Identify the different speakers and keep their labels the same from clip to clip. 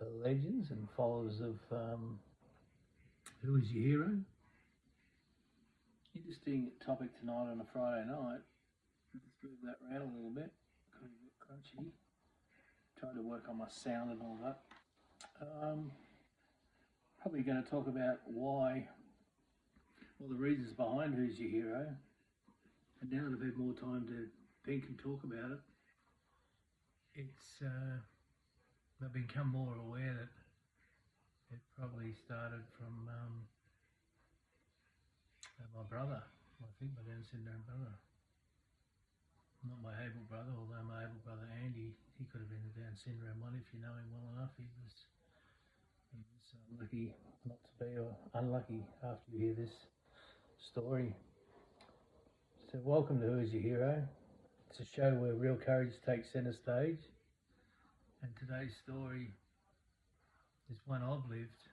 Speaker 1: legends and followers of Who Is Your Hero? Interesting topic tonight on a Friday night. Let's move that around a little bit. Got a bit crunchy. Trying to work on my sound and all that. Probably going to talk about why, the reasons behind Who's Your Hero. And now that I've had more time to think and talk about it, I've become more aware that it probably started from my brother, I think my Down syndrome brother. Not my able brother, although my able brother Andy, he could have been the Down syndrome one if you know him well enough. He was lucky not to be, or unlucky after you hear this story. So welcome to Who Is Your Hero? It's a show where real courage takes centre stage, and today's story is one I've lived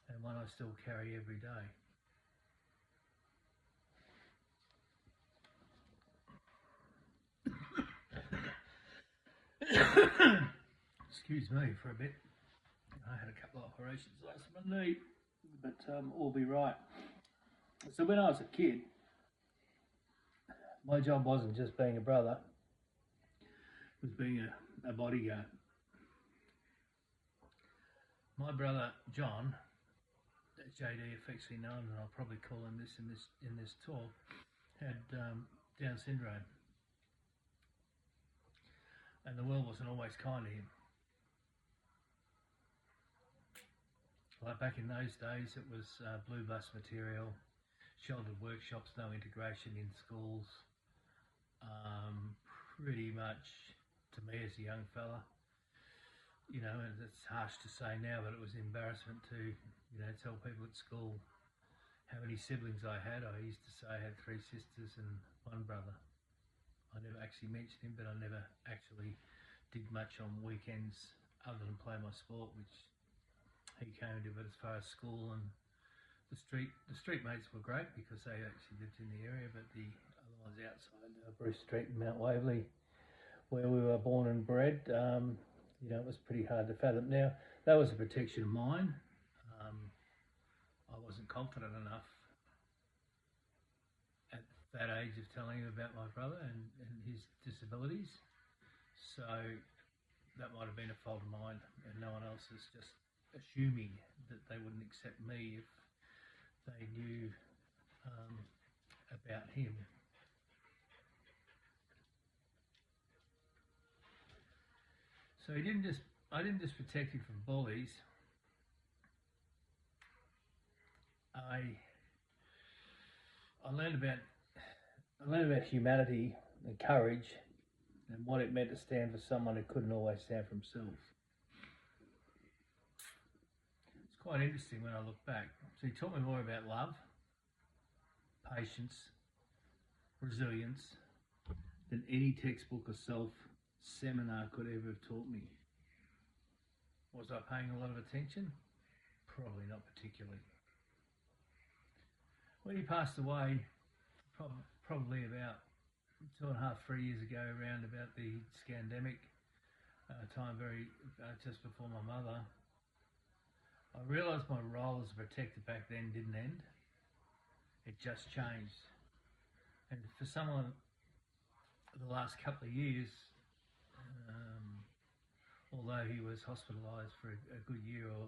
Speaker 1: and one I still carry every day. Excuse me for a bit. I had a couple of operations last Monday, but all be right. So when I was a kid, my job wasn't just being a brother, it was being a bodyguard. My brother John, JD affectionately known, and I'll probably call him this in this talk, had Down syndrome, and the world wasn't always kind to him. Like back in those days, it was blue bus material, sheltered workshops, no integration in schools. Pretty much, to me as a young fella, and it's harsh to say now, but it was embarrassment to, tell people at school how many siblings I had. I used to say I had 3 sisters and 1 brother. I never actually mentioned him, but I never actually did much on weekends other than play my sport, which he came to. But as far as school and the street mates were great because they actually lived in the area, but the other ones outside Bruce Street in Mount Waverley, where we were born and bred, it was pretty hard to fathom. Now, that was a protection of mine. I wasn't confident enough at that age of telling him about my brother and his disabilities, so that might have been a fault of mine, and no one else is just assuming that they wouldn't accept me if they knew about him. So I didn't just protect him from bullies. I learned about humanity and courage and what it meant to stand for someone who couldn't always stand for himself. It's quite interesting when I look back. So he taught me more about love, patience, resilience than any textbook or seminar could ever have taught me. Was I paying a lot of attention? Probably not particularly. When he passed away, probably about 2.5, 3 years ago, around about the scandemic time, just before my mother, I realised my role as a protector back then didn't end. It just changed. And for someone the last couple of years, although he was hospitalised for a good year or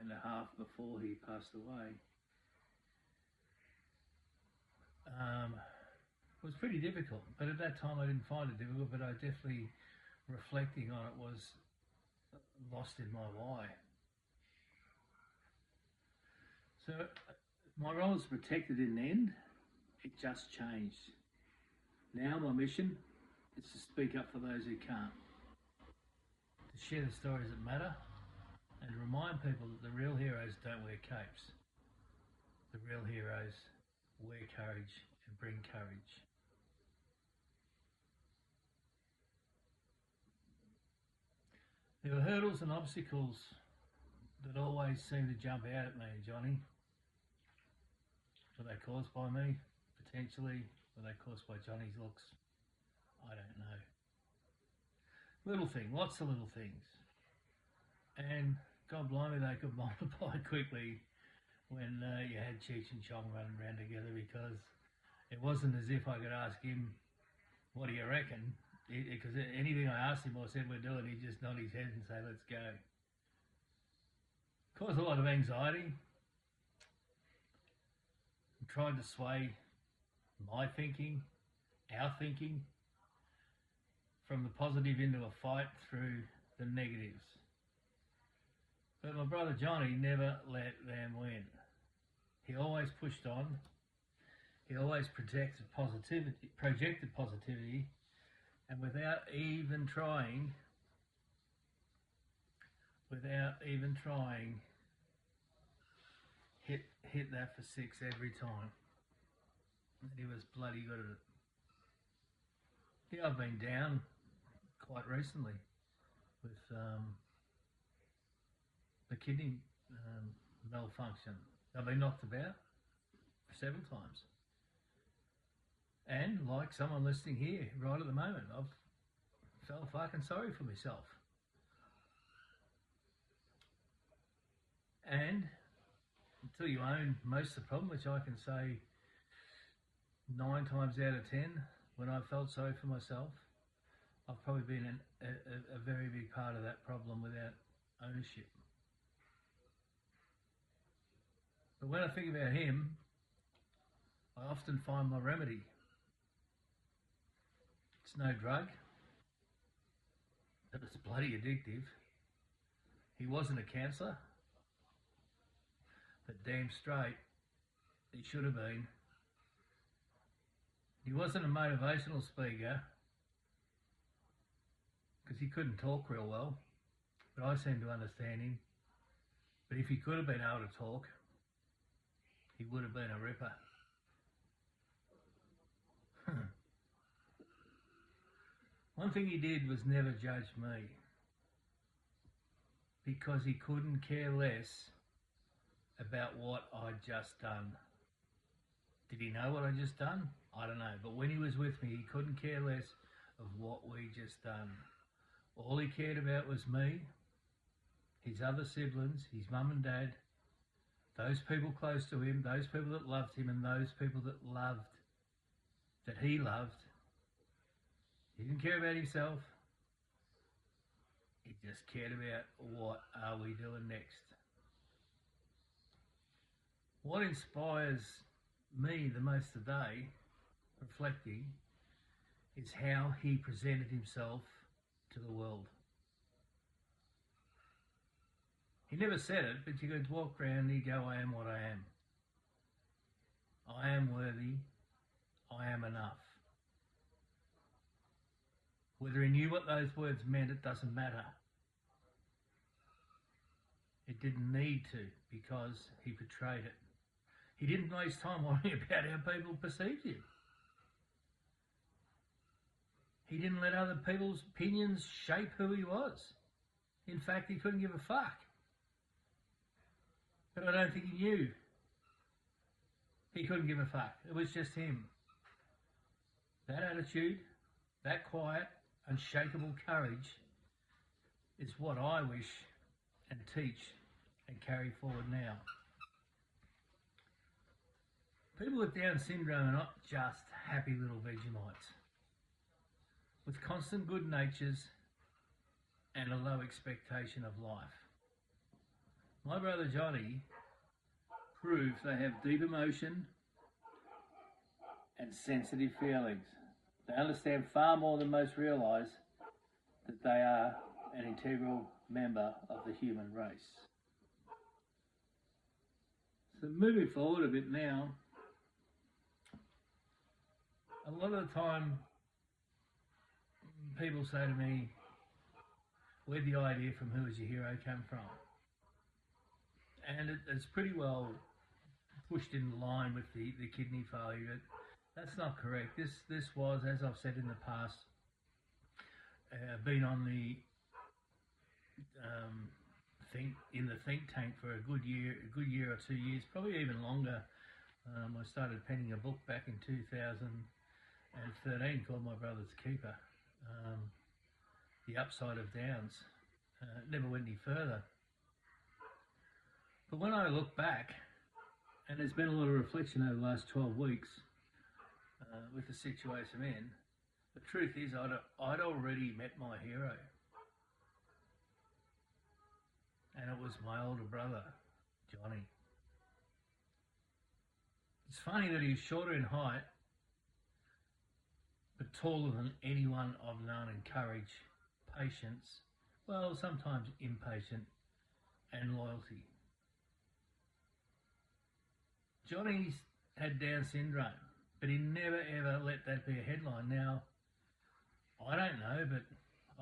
Speaker 1: and a half before he passed away, it was pretty difficult. But at that time I didn't find it difficult, but I definitely, reflecting on it, was lost in my why. So my role as a protector didn't end, it just changed. Now my mission is to speak up for those who can't, to share the stories that matter, and to remind people that the real heroes don't wear capes. The real heroes wear courage and bring courage. There were hurdles and obstacles that always seemed to jump out at me, Johnny. Were they caused by me? Potentially. Were they caused by Johnny's looks? I don't know. Little thing, lots of little things. And God blimey, they could multiply quickly when you had Cheech and Chong running around together, because it wasn't as if I could ask him, what do you reckon? Because anything I asked him or said we're doing, he'd just nod his head and say, let's go. Caused a lot of anxiety. Tried to sway my thinking, our thinking, from the positive into a fight through the negatives. But my brother Johnny never let them win. He always pushed on. He always projected positivity, and without even trying, hit that for six every time. And he was bloody good at it. Yeah, I've been down quite recently with the kidney malfunction. I've been knocked about several times. And like someone listening here right at the moment, I've felt fucking sorry for myself. And until you own most of the problem, which I can say 9 times out of 10, when I've felt sorry for myself, I've probably been a very big part of that problem without ownership. But when I think about him, I often find my remedy. It's no drug, but it's bloody addictive. He wasn't a counsellor, but damn straight he should have been. He wasn't a motivational speaker, because he couldn't talk real well, but I seem to understand him. But if he could have been able to talk, he would have been a ripper. One thing he did was never judge me, because he couldn't care less about what I'd just done. Did he know what I'd just done? I don't know. But when he was with me, he couldn't care less of what we just done. All he cared about was me, his other siblings, his mum and dad, those people close to him, those people that loved him, and those people that he loved. He didn't care about himself. He just cared about what are we doing next. What inspires me the most today, reflecting, is how he presented himself to the world. He never said it, but you could walk around and he'd go, I am what I am. I am worthy. I am enough. Whether he knew what those words meant, it doesn't matter. It didn't need to, because he portrayed it. He didn't waste time worrying about how people perceived him. He didn't let other people's opinions shape who he was. In fact, he couldn't give a fuck. But I don't think he knew. He couldn't give a fuck. It was just him. That attitude, that quiet, unshakable courage is what I wish and teach and carry forward now. People with Down syndrome are not just happy little Vegemites with constant good natures and a low expectation of life. My brother Johnny proves they have deep emotion and sensitive feelings. They understand far more than most realise that they are an integral member of the human race. So moving forward a bit now, a lot of the time people say to me, where'd the idea from Who Is Your Hero come from? And it's pretty well pushed in line with the kidney failure. That's not correct. This was, as I've said in the past, been on the think tank for a good year or 2 years, probably even longer. I started penning a book back in 2013 called My Brother's Keeper, The Upside of Downs. It never went any further. But when I look back, and there's been a lot of reflection over the last 12 weeks with the situation I'm in, the truth is I'd already met my hero. And it was my older brother, Johnny. It's funny that he's shorter in height, but taller than anyone I've known in courage, patience, well, sometimes impatient, and loyalty. Johnny's had Down syndrome, but he never ever let that be a headline. Now, I don't know, but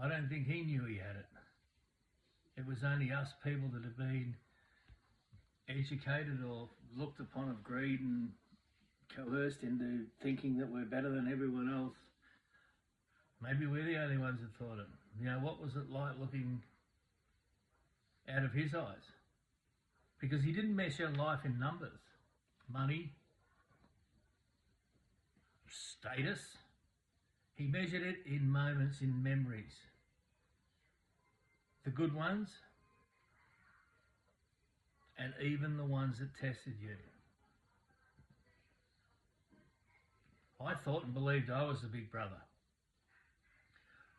Speaker 1: I don't think he knew he had it. It was only us people that have been educated or looked upon of greed and coerced into thinking that we're better than everyone else. Maybe we're the only ones that thought it. You know, what was it like looking out of his eyes? Because he didn't measure life in numbers, money, status. He measured it in moments, in memories. The good ones, and even the ones that tested you. I thought and believed I was the big brother,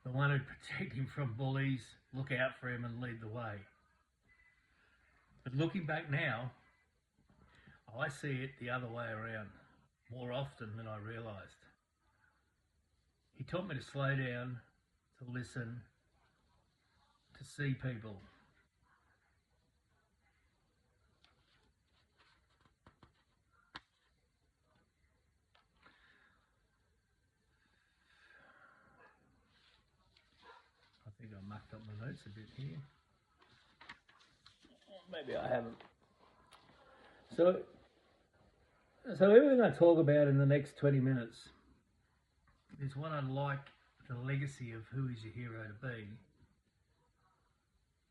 Speaker 1: the one who'd protect him from bullies, look out for him and lead the way. But looking back now, I see it the other way around, more often than I realised. He taught me to slow down, to listen, to see people. I think I mucked up my notes a bit here. Maybe I haven't. So everything I talk about in the next 20 minutes is what I'd like the legacy of Who Is Your Hero to be.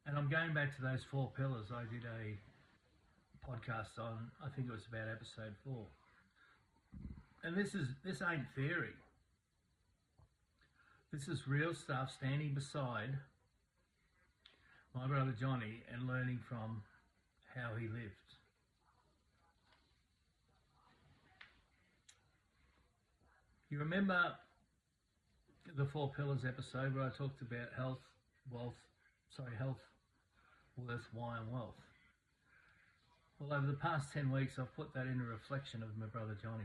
Speaker 1: And I'm going back to those 4 pillars I did a podcast on, I think it was about episode 4. And this ain't theory. This is real stuff, standing beside my brother Johnny and learning from how he lived. You remember the 4 pillars episode where I talked about health, worth, why and wealth. Well, over the past 10 weeks, I've put that in a reflection of my brother Johnny.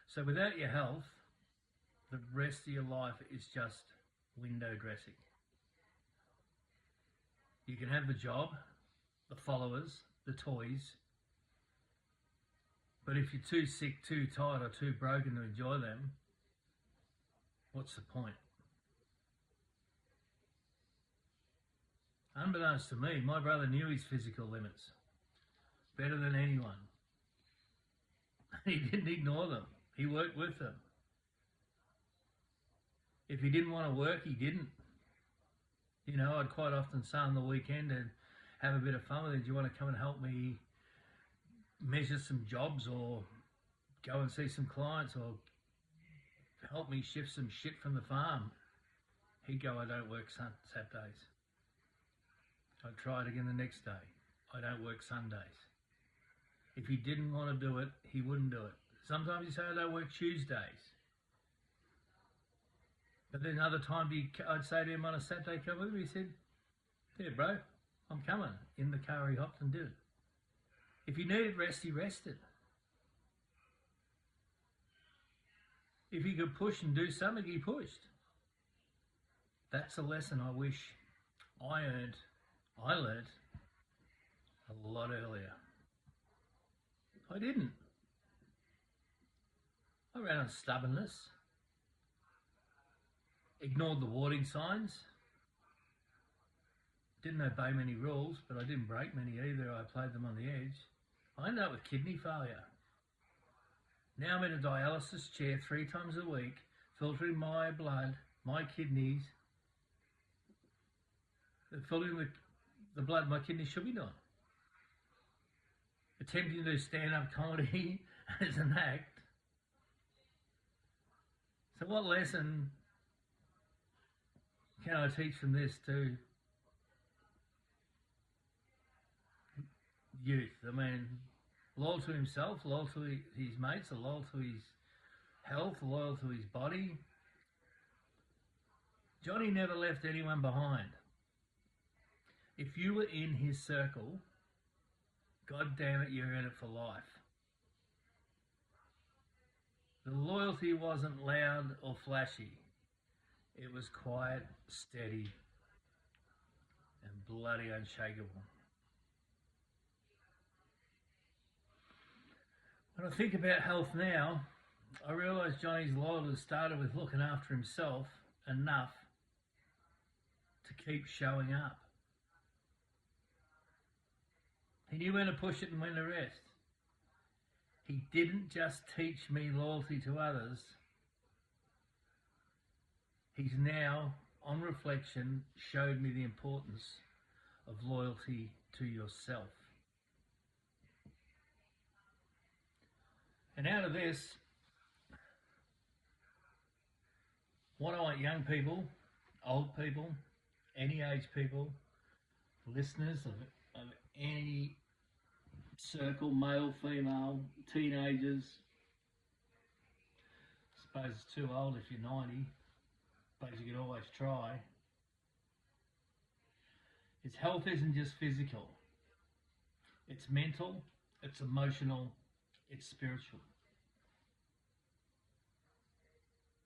Speaker 1: So without your health, the rest of your life is just window dressing. You can have the job, the followers, the toys, but if you're too sick, too tired, or too broken to enjoy them, what's the point? Unbeknownst to me, my brother knew his physical limits better than anyone. He didn't ignore them. He worked with them. If he didn't want to work, he didn't. You know, I'd quite often say on the weekend and have a bit of fun with him. Do you want to come and help me measure some jobs or go and see some clients or help me shift some shit from the farm? He'd go, I don't work Saturdays. I'd try it again the next day. I don't work Sundays. If he didn't want to do it, he wouldn't do it. Sometimes he'd say, I don't work Tuesdays. But then other times I'd say to him on a Saturday, come with me. He said, yeah, bro, I'm coming. In the car, he hopped and did it. If he needed rest, he rested. If he could push and do something, he pushed. That's a lesson I wish I learned a lot earlier. I didn't. I ran on stubbornness. Ignored the warning signs. Didn't obey many rules, but I didn't break many either. I played them on the edge. I ended up with kidney failure. Now I'm in a dialysis chair 3 times a week, filtering my blood, my kidneys, filtering the blood my kidneys should be doing. Attempting to do stand-up comedy as an act. So what lesson can I teach from this to youth? I mean, loyal to himself, loyal to his mates, loyal to his health, loyal to his body. Johnny never left anyone behind. If you were in his circle, God damn it, you're in it for life. The loyalty wasn't loud or flashy. It was quiet, steady, and bloody unshakable. When I think about health now, I realise Johnny's loyalty started with looking after himself enough to keep showing up. He knew when to push it and when to rest. He didn't just teach me loyalty to others. He's now, on reflection, showed me the importance of loyalty to yourself. And out of this, what I want young people, old people, any age people, listeners of any circle, male, female, teenagers, I suppose it's too old if you're 90, but you can always try. His health isn't just physical. It's mental, it's emotional, it's spiritual.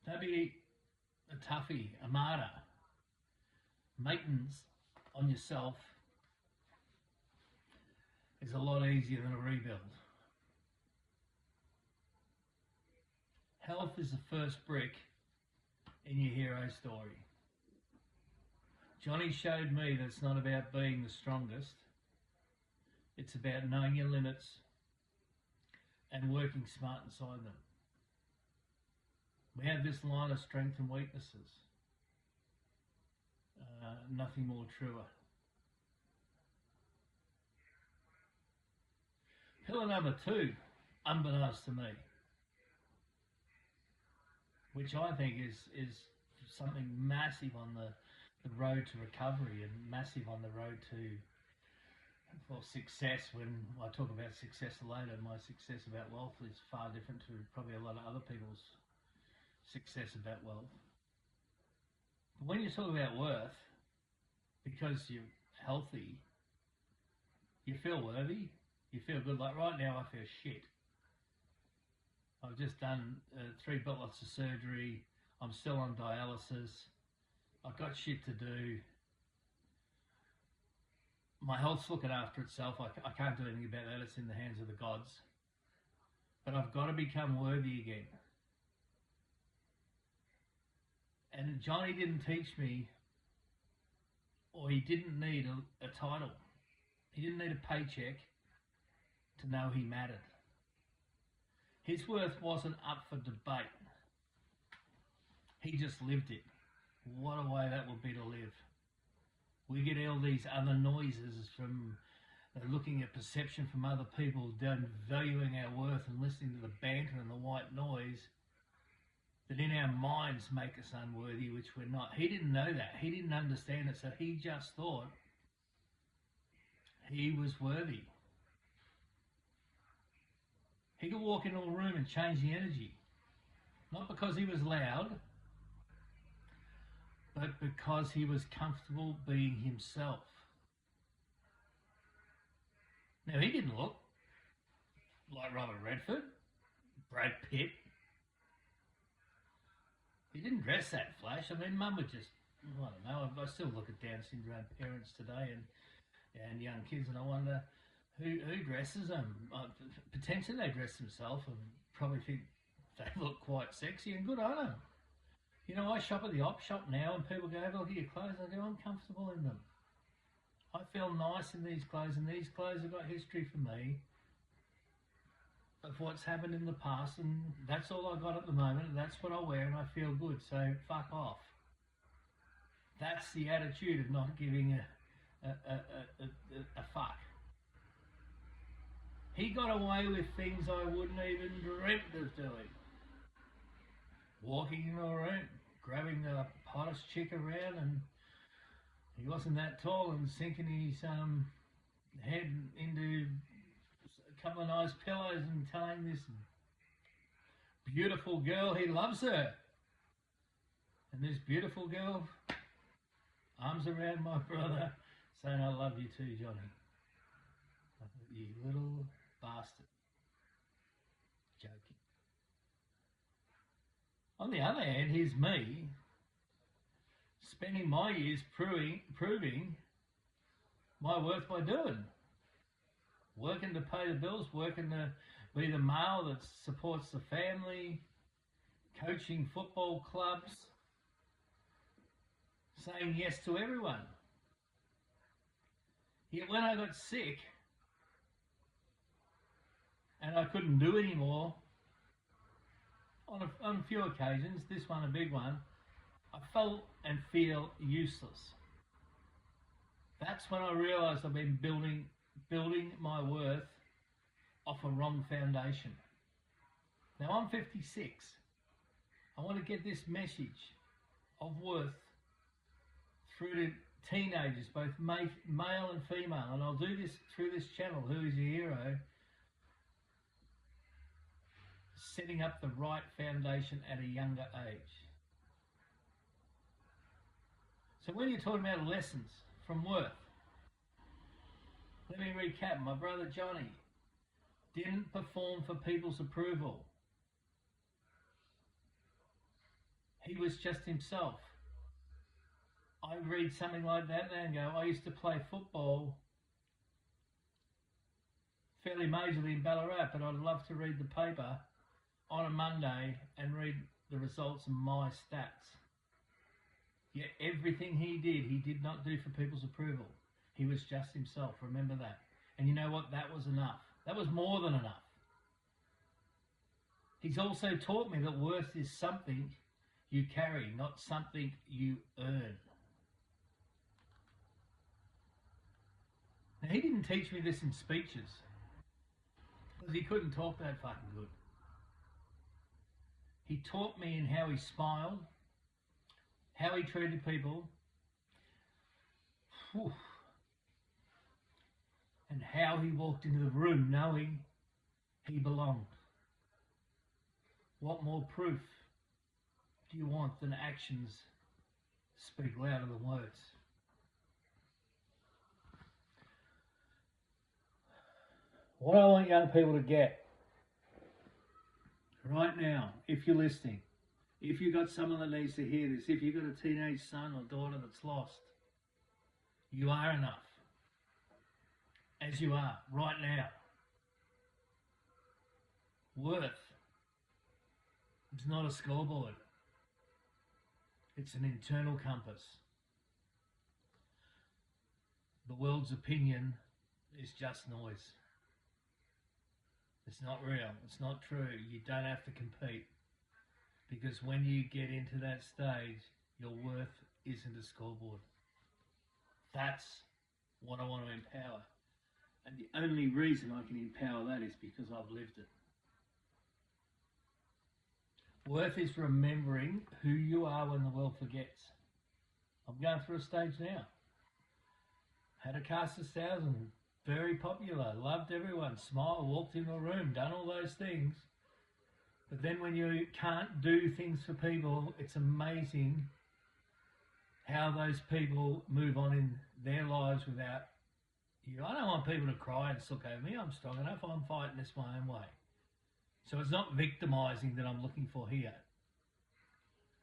Speaker 1: Don't be a toughie, a martyr. Maintenance on yourself is a lot easier than a rebuild. Health is the first brick in your hero story. Johnny showed me that it's not about being the strongest. It's about knowing your limits and working smart inside them. We have this line of strengths and weaknesses. Nothing more truer. Pillar number 2, unbeknownst to me, which I think is something massive on the road to recovery and massive on the road to success. When I talk about success later, my success about wealth is far different to probably a lot of other people's success about wealth. But when you talk about worth, because you're healthy, you feel worthy, you feel good. Like right now I feel shit. I've just done 3 butlets of surgery. I'm still on dialysis. I've got shit to do. My health's looking after itself. I can't do anything about that. It's in the hands of the gods. But I've got to become worthy again. And Johnny didn't teach me, or he didn't need a title. He didn't need a paycheck to know he mattered. His worth wasn't up for debate. He just lived it. What a way that would be to live. We get all these other noises from looking at perception from other people, valuing our worth and listening to the banter and the white noise that in our minds make us unworthy, which we're not. He didn't know that. He didn't understand it, so he just thought he was worthy. He could walk into a room and change the energy. Not because he was loud, but because he was comfortable being himself. Now, he didn't look like Robert Redford, Brad Pitt. He didn't dress that flash. I mean, Mum would just, I don't know, I still look at Down syndrome parents today and young kids, and I wonder who dresses them. Potentially they dress themselves and probably think they look quite sexy, and good on them. You know, I shop at the op shop now and people go, have a look at your clothes. I go, I'm comfortable in them. I feel nice in these clothes, and these clothes have got history for me of what's happened in the past, and that's all I got at the moment, and that's what I wear, and I feel good, so fuck off. That's the attitude of not giving a fuck. He got away with things I wouldn't even dreamt of doing. Walking in a room, grabbing the hottest chick around, and he wasn't that tall, and sinking his head into a couple of nice pillows and telling this beautiful girl he loves her. And this beautiful girl, arms around my brother, saying, I love you too, Johnny. I thought, you little bastard. Joking. On the other hand, here's me, spending my years proving my worth by doing. Working to pay the bills, working to be the male that supports the family, coaching football clubs, saying yes to everyone. Yet when I got sick and I couldn't do anymore, on a few occasions, this one a big one, I felt and feel useless. That's when I realised I've been building my worth off a wrong foundation. Now I'm 56. I want to get this message of worth through to teenagers, both male and female, and I'll do this through this channel, Who Is Your Hero, setting up the right foundation at a younger age. So when you're talking about lessons from worth, let me recap. My brother Johnny didn't perform for people's approval. He was just himself. I read something like that and go, I used to play football fairly majorly in Ballarat, but I'd love to read the paper on a Monday and read the results of my stats. Yet everything he did not do for people's approval. He was just himself, remember that. And you know what? That was enough. That was more than enough. He's also taught me that worth is something you carry, not something you earn. Now, he didn't teach me this in speeches, because he couldn't talk that fucking good. He taught me in how he smiled, how he treated people, and how he walked into the room knowing he belonged. What more proof do you want than actions speak louder than words? What I want young people to get right now, if you're listening, if you've got someone that needs to hear this, if you've got a teenage son or daughter that's lost, you are enough. As you are, right now. Worth is not a scoreboard. It's an internal compass. The world's opinion is just noise. It's not real. It's not true. You don't have to compete. Because when you get into that stage, your worth isn't a scoreboard. That's what I want to empower. And the only reason I can empower that is because I've lived it. Worth is remembering who you are when the world forgets. I'm going through a stage now. Had a cast of thousands, very popular, loved everyone, smiled, walked into a room, done all those things. But then when you can't do things for people, it's amazing how those people move on in their lives without you. I don't want people to cry and look over me. I'm strong enough. I'm fighting this my own way. So it's not victimizing that I'm looking for here.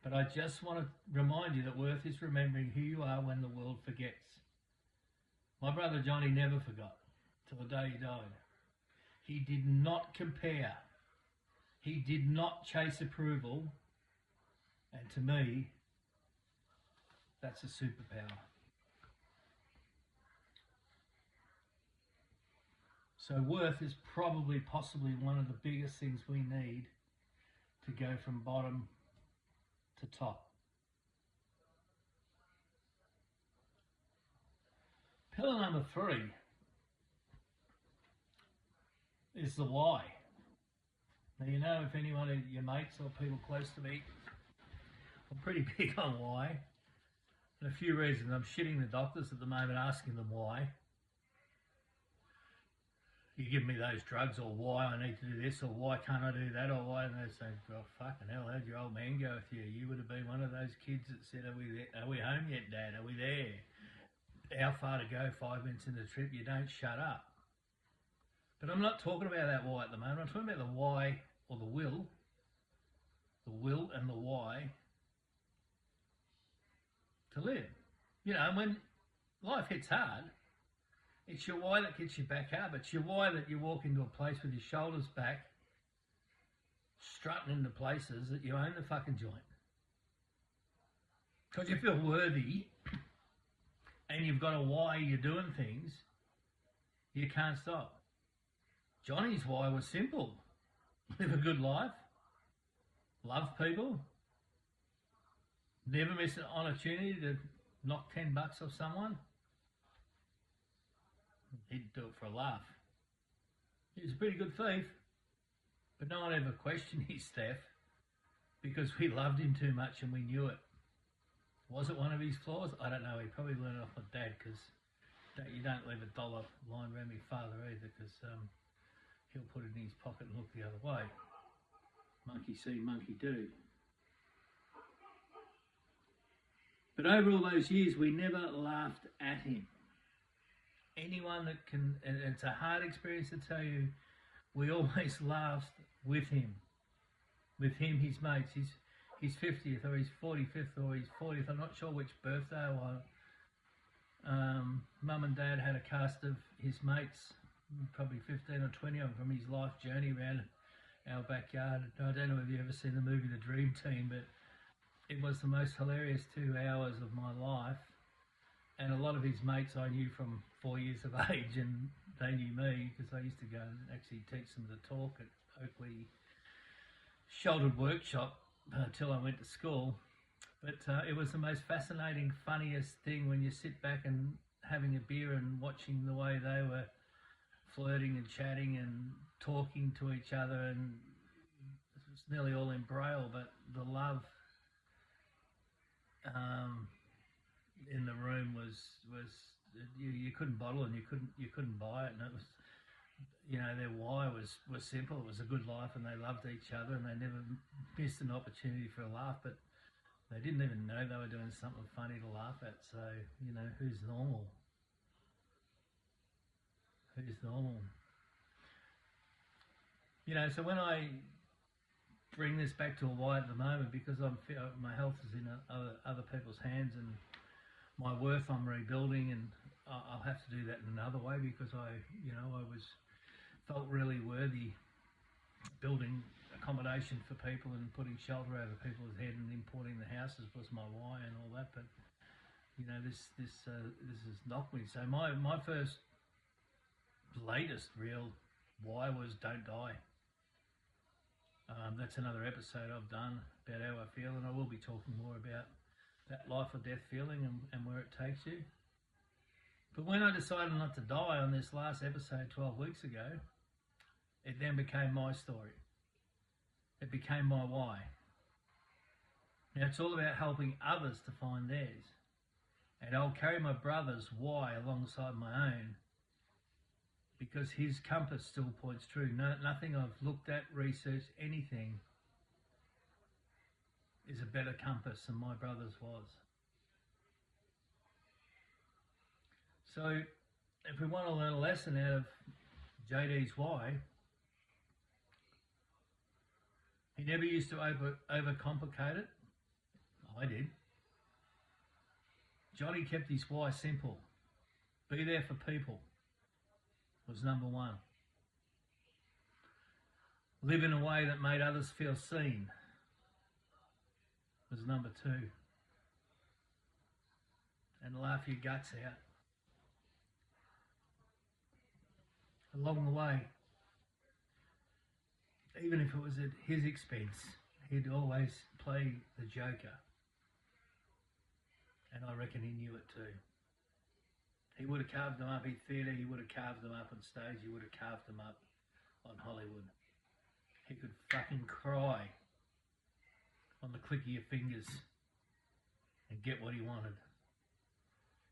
Speaker 1: But I just want to remind you that worth is remembering who you are when the world forgets. My brother Johnny never forgot till the day he died. He did not compare. He did not chase approval. And to me, that's a superpower. So worth is probably, possibly one of the biggest things we need to go from bottom to top. Pillar number 3 is the why. Now, you know, if anyone of your mates or people close to me I'm pretty big on why. And a few reasons. I'm shitting the doctors at the moment, asking them why. You give me those drugs, or why I need to do this, or why can't I do that, or why, and they say, oh, fucking hell, how'd your old man go with you? You would have been one of those kids that said, are we home yet, Dad? Are we there? How far to go? 5 minutes in the trip, you don't shut up. But I'm not talking about that why at the moment. I'm talking about the why, or the will and the why to live. You know, when life hits hard, it's your why that gets you back up. It's your why that you walk into a place with your shoulders back, strutting into places that you own the fucking joint. Because you feel worthy and you've got a why you're doing things, you can't stop. Johnny's why was simple. Live a good life, love people, never miss an opportunity to knock $10 off someone. He'd do it for a laugh. He was a pretty good thief, but no one ever questioned his theft because we loved him too much and we knew it. Was it one of his flaws? I don't know. He probably learned it off my dad, because you don't leave $1 lying around my father either, because he'll put it in his pocket and look the other way. Monkey see, monkey do. But over all those years, we never laughed at him. Anyone that can, and it's a hard experience to tell you, we always laughed with him, his mates, his 50th or his 45th or his 40th, I'm not sure which birthday it was. Mum and Dad had a cast of his mates, probably 15 or 20 of them, from his life journey around our backyard. I don't know if you've ever seen the movie The Dream Team, but it was the most hilarious 2 hours of my life. And a lot of his mates I knew from 4 years of age, and they knew me because I used to go and actually teach them the talk at Oakley Shouldered Workshop till I went to school. But it was the most fascinating, funniest thing when you sit back and having a beer and watching the way they were flirting and chatting and talking to each other, and it was nearly all in Braille, but the love in the room was you couldn't bottle, and you couldn't buy it, and it was, you know, their why was simple. It was a good life, and they loved each other, and they never missed an opportunity for a laugh, but they didn't even know they were doing something funny to laugh at. So, you know, who's normal? Who's normal? You know, so when I bring this back to a why at the moment, because my health is in other people's hands, and my worth I'm rebuilding, and I'll have to do that in another way, because I felt really worthy building accommodation for people and putting shelter over people's head and importing the houses was my why and all that. But you know, this has knocked me. So my latest real why was don't die. That's another episode I've done about how I feel, and I will be talking more about that life or death feeling and where it takes you. But when I decided not to die on this last episode 12 weeks ago, it then became my story. It became my why. Now it's all about helping others to find theirs. And I'll carry my brother's why alongside my own, because his compass still points true. Nothing I've looked at, researched, anything is a better compass than my brother's was. So if we want to learn a lesson out of JD's why, he never used to overcomplicate it. I did. Johnny kept his why simple. Be there for people was number one. Live in a way that made others feel seen was number two. And laugh your guts out along the way. Even if it was at his expense, he'd always play the joker. And I reckon he knew it too. He would have carved them up in theatre, he would have carved them up on stage, he would have carved them up on Hollywood. He could fucking cry on the click of your fingers and get what he wanted.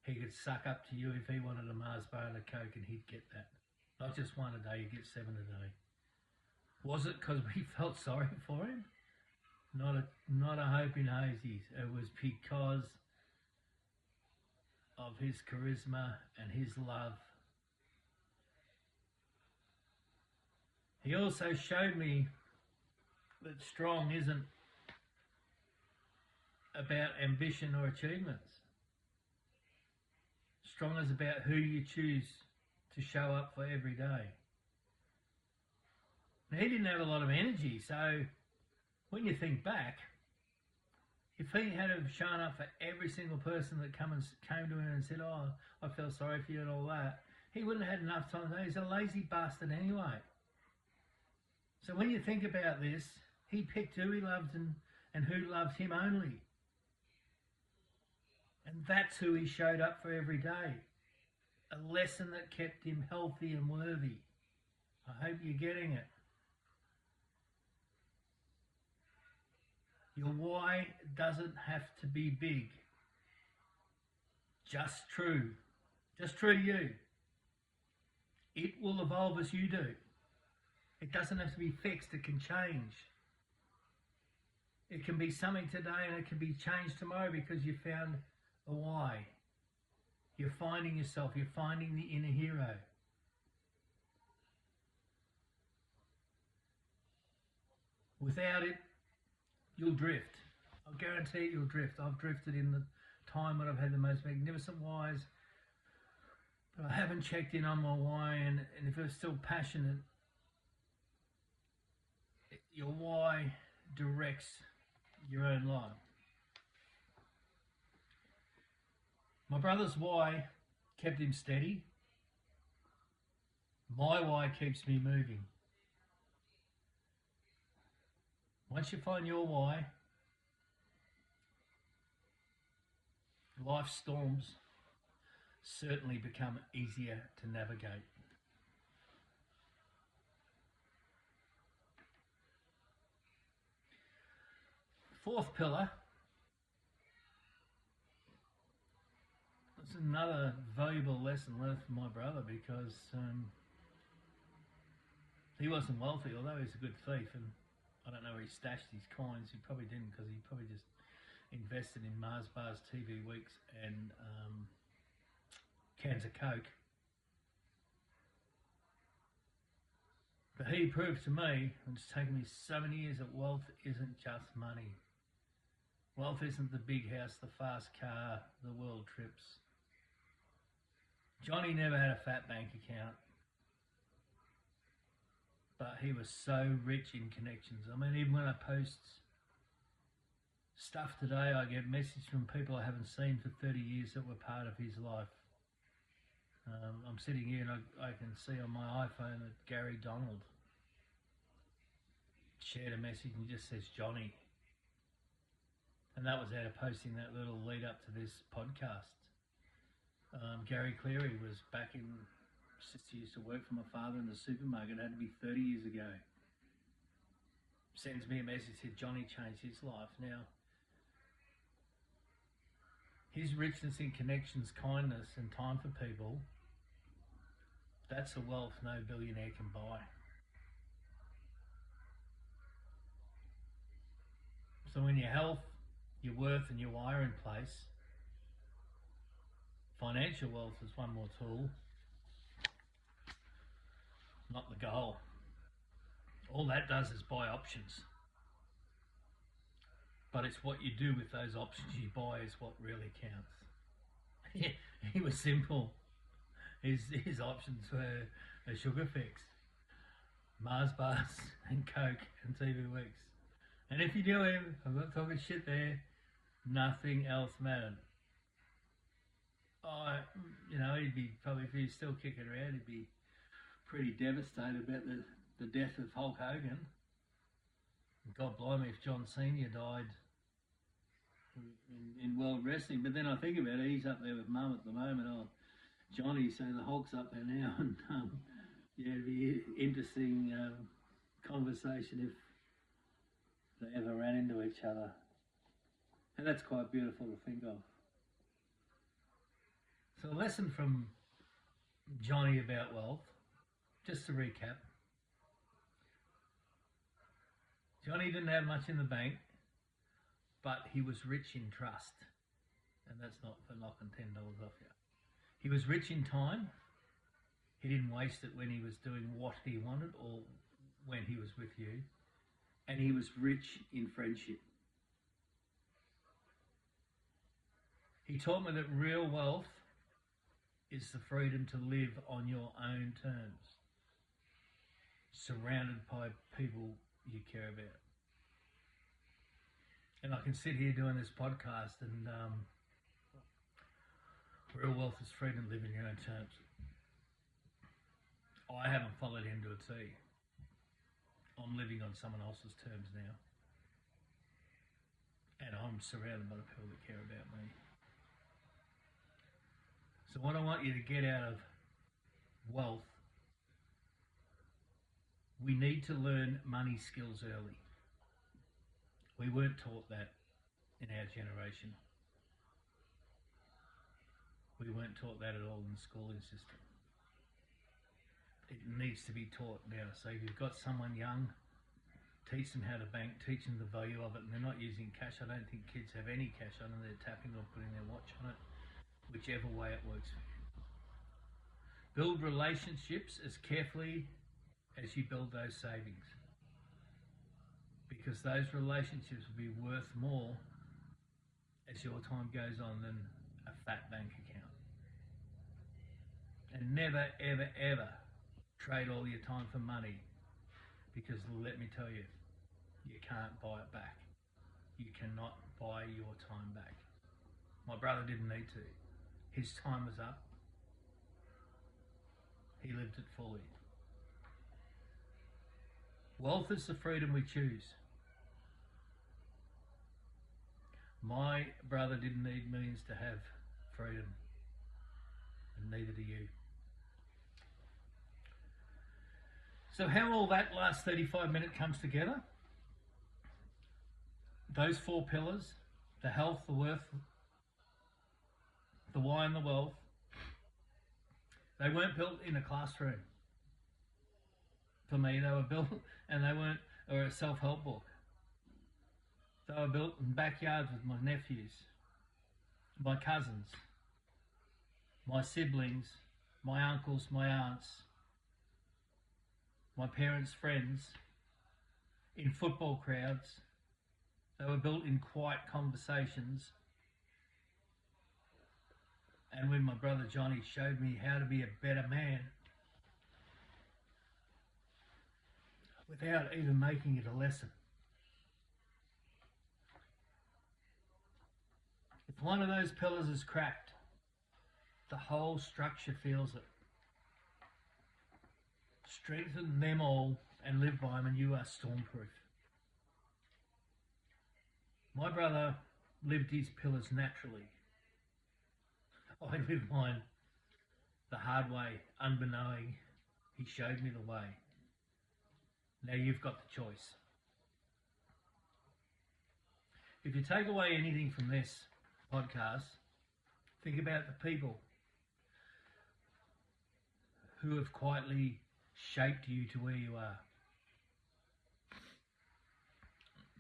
Speaker 1: He could suck up to you if he wanted a Mars bar and a Coke, and he'd get that. Not just one a day, he'd get 7 a day. Was it because we felt sorry for him? Not a hope in Hosies. It was because of his charisma and his love. He also showed me that strong isn't about ambition or achievements. Strong is about who you choose to show up for every day. Now, he didn't have a lot of energy, so when you think back, if he had have shown up for every single person that came to him and said, "Oh, I felt sorry for you," and all that, he wouldn't have had enough time. He's a lazy bastard anyway. So when you think about this, he picked who he loved and who loved him only. And that's who he showed up for every day. A lesson that kept him healthy and worthy. I hope you're getting it. Your why doesn't have to be big. Just true. Just true to you. It will evolve as you do. It doesn't have to be fixed. It can change. It can be something today and it can be changed tomorrow because you found a why. You're finding yourself. You're finding the inner hero. Without it, you'll drift. I'll guarantee it, you'll drift. I've drifted in the time when I've had the most magnificent whys, but I haven't checked in on my why, and if it's still passionate, your why directs your own life. My brother's why kept him steady. My why keeps me moving. Once you find your why, life's storms certainly become easier to navigate. Fourth pillar, it's another valuable lesson learned from my brother because he wasn't wealthy, although he's a good thief, and I don't know where he stashed his coins. He probably didn't, because he probably just invested in Mars bars, TV weeks, and cans of Coke. But he proved to me, and it's taken me so many years, that wealth isn't just money. Wealth isn't the big house, the fast car, the world trips. Johnny never had a fat bank account, but he was so rich in connections. I mean, even when I post stuff today, I get messages from people I haven't seen for 30 years that were part of his life. I'm sitting here and I can see on my iPhone that Gary Donald shared a message and just says Johnny. And that was out of posting that little lead up to this podcast. Gary Cleary was back in, sister used to work for my father in the supermarket. It had to be 30 years ago. Sends me a message, said Johnny changed his life. Now, his richness in connections, kindness and time for people, that's a wealth no billionaire can buy. So when your health, your worth and your why are in place, financial wealth is one more tool, not the goal. All that does is buy options. But it's what you do with those options you buy is what really counts. He was simple. His options were a sugar fix, Mars bars and Coke and TV weeks. And if you knew him, I'm not talking shit there, nothing else mattered. He'd be probably, if he was still kicking around, he'd be pretty devastated about the death of Hulk Hogan. God blimey if John Senior died in world wrestling. But then I think about it, he's up there with Mum at the moment. Oh, Johnny, so the Hulk's up there now, and it'd be an interesting conversation if they ever ran into each other. And that's quite beautiful to think of. So a lesson from Johnny about wealth, just to recap. Johnny didn't have much in the bank, but he was rich in trust. And that's not for knocking $10 off you. He was rich in time. He didn't waste it when he was doing what he wanted or when he was with you. And he was rich in friendship. He taught me that real wealth is the freedom to live on your own terms, surrounded by people you care about. And I can sit here doing this podcast and real wealth is freedom to live in your own terms. I haven't followed him to a T. I'm living on someone else's terms now. And I'm surrounded by the people that care about me. So what I want you to get out of wealth, we need to learn money skills early. We weren't taught that in our generation. We weren't taught that at all in the schooling system. It needs to be taught now. So if you've got someone young, teach them how to bank, teach them the value of it, and they're not using cash. I don't think kids have any cash on them. They're tapping or putting their watch on it, whichever way it works for you. Build relationships as carefully as you build those savings, because those relationships will be worth more as your time goes on than a fat bank account. And never, ever, ever trade all your time for money, because let me tell you, you can't buy it back. You cannot buy your time back. My brother didn't need to. His time was up. He lived it fully. Wealth is the freedom we choose. My brother didn't need millions to have freedom, and neither do you. So how all that last 35 minutes comes together, those 4 pillars, the health, the worth, the why and the wealth, they weren't built in a classroom. For me, they were built, and they weren't, or a self-help book. They were built in backyards with my nephews, my cousins, my siblings, my uncles, my aunts, my parents' friends, in football crowds. They were built in quiet conversations. And when my brother Johnny showed me how to be a better man, without even making it a lesson. If one of those pillars is cracked, the whole structure feels it. Strengthen them all and live by them, and you are stormproof. My brother lived his pillars naturally. I lived mine the hard way, unbeknowing. He showed me the way. Now you've got the choice. If you take away anything from this podcast, think about the people who have quietly shaped you to where you are.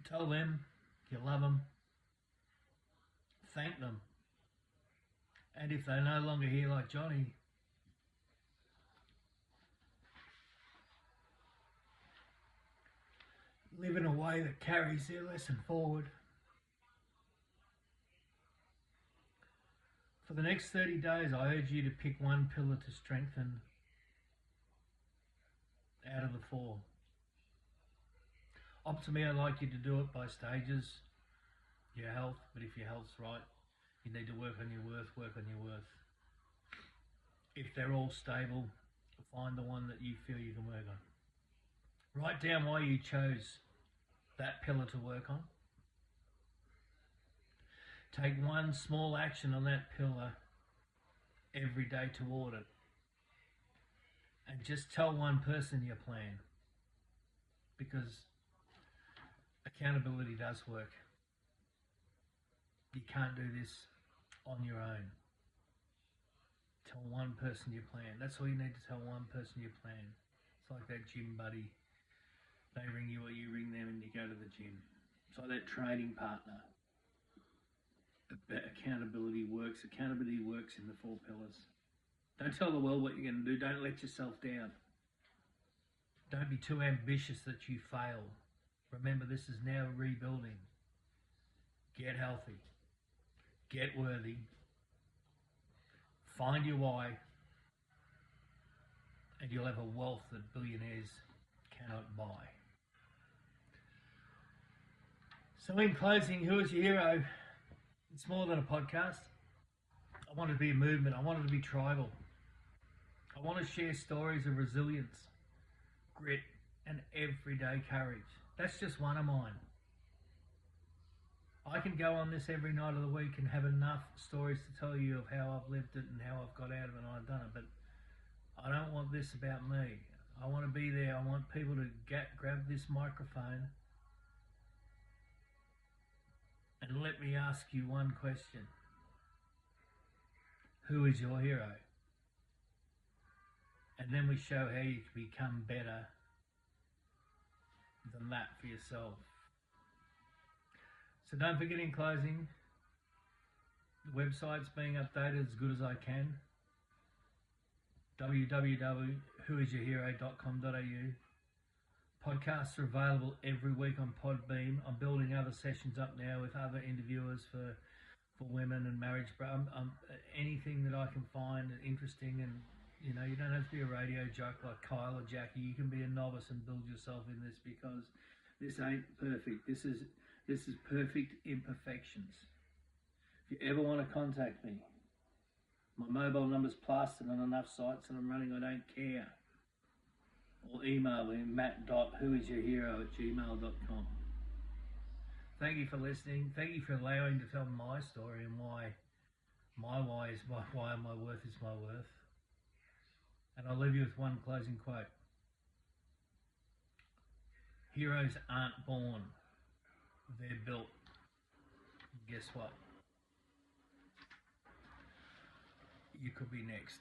Speaker 1: Tell them you love them. Thank them. And if they're no longer here, like Johnny, live in a way that carries their lesson forward. For the next 30 days, I urge you to pick one pillar to strengthen out of the 4. Up to me, I'd like you to do it by stages. Your health, but if your health's right, you need to work on your worth, If they're all stable, find the one that you feel you can work on. Write down why you chose that pillar to work on. Take one small action on that pillar every day toward it. And just tell one person your plan. Because accountability does work. You can't do this on your own. Tell one person your plan. That's all you need to tell one person your plan. It's like that gym buddy. They ring you or you ring them and you go to the gym. It's like that training partner. Accountability works. Accountability works in the 4 pillars. Don't tell the world what you're going to do. Don't let yourself down. Don't be too ambitious that you fail. Remember, this is now rebuilding. Get healthy. Get worthy. Find your why. And you'll have a wealth that billionaires cannot buy. So in closing, who is your hero? It's more than a podcast. I want it to be a movement. I want it to be tribal. I want to share stories of resilience, grit, and everyday courage. That's just one of mine. I can go on this every night of the week and have enough stories to tell you of how I've lived it and how I've got out of it and I've done it, but I don't want this about me. I want to be there. I want people to grab this microphone and let me ask you one question. Who is your hero? And then we show how you can become better than that for yourself. So don't forget, in closing, the website's being updated as good as I can. www.whoisyourhero.com.au. Podcasts are available every week on Podbeam. I'm building other sessions up now with other interviewers for women and marriage. Anything that I can find interesting, and you know, you don't have to be a radio jock like Kyle or Jackie. You can be a novice and build yourself in this, because this ain't perfect. This is perfect imperfections. If you ever want to contact me, my mobile number's plastered on enough sites and I'm running I don't care. Or email me, matt.whoisyourhero@gmail.com. Thank you for listening. Thank you for allowing to tell my story and why my why is why my worth is my worth. And I'll leave you with one closing quote. Heroes aren't born, they're built. And guess what? You could be next.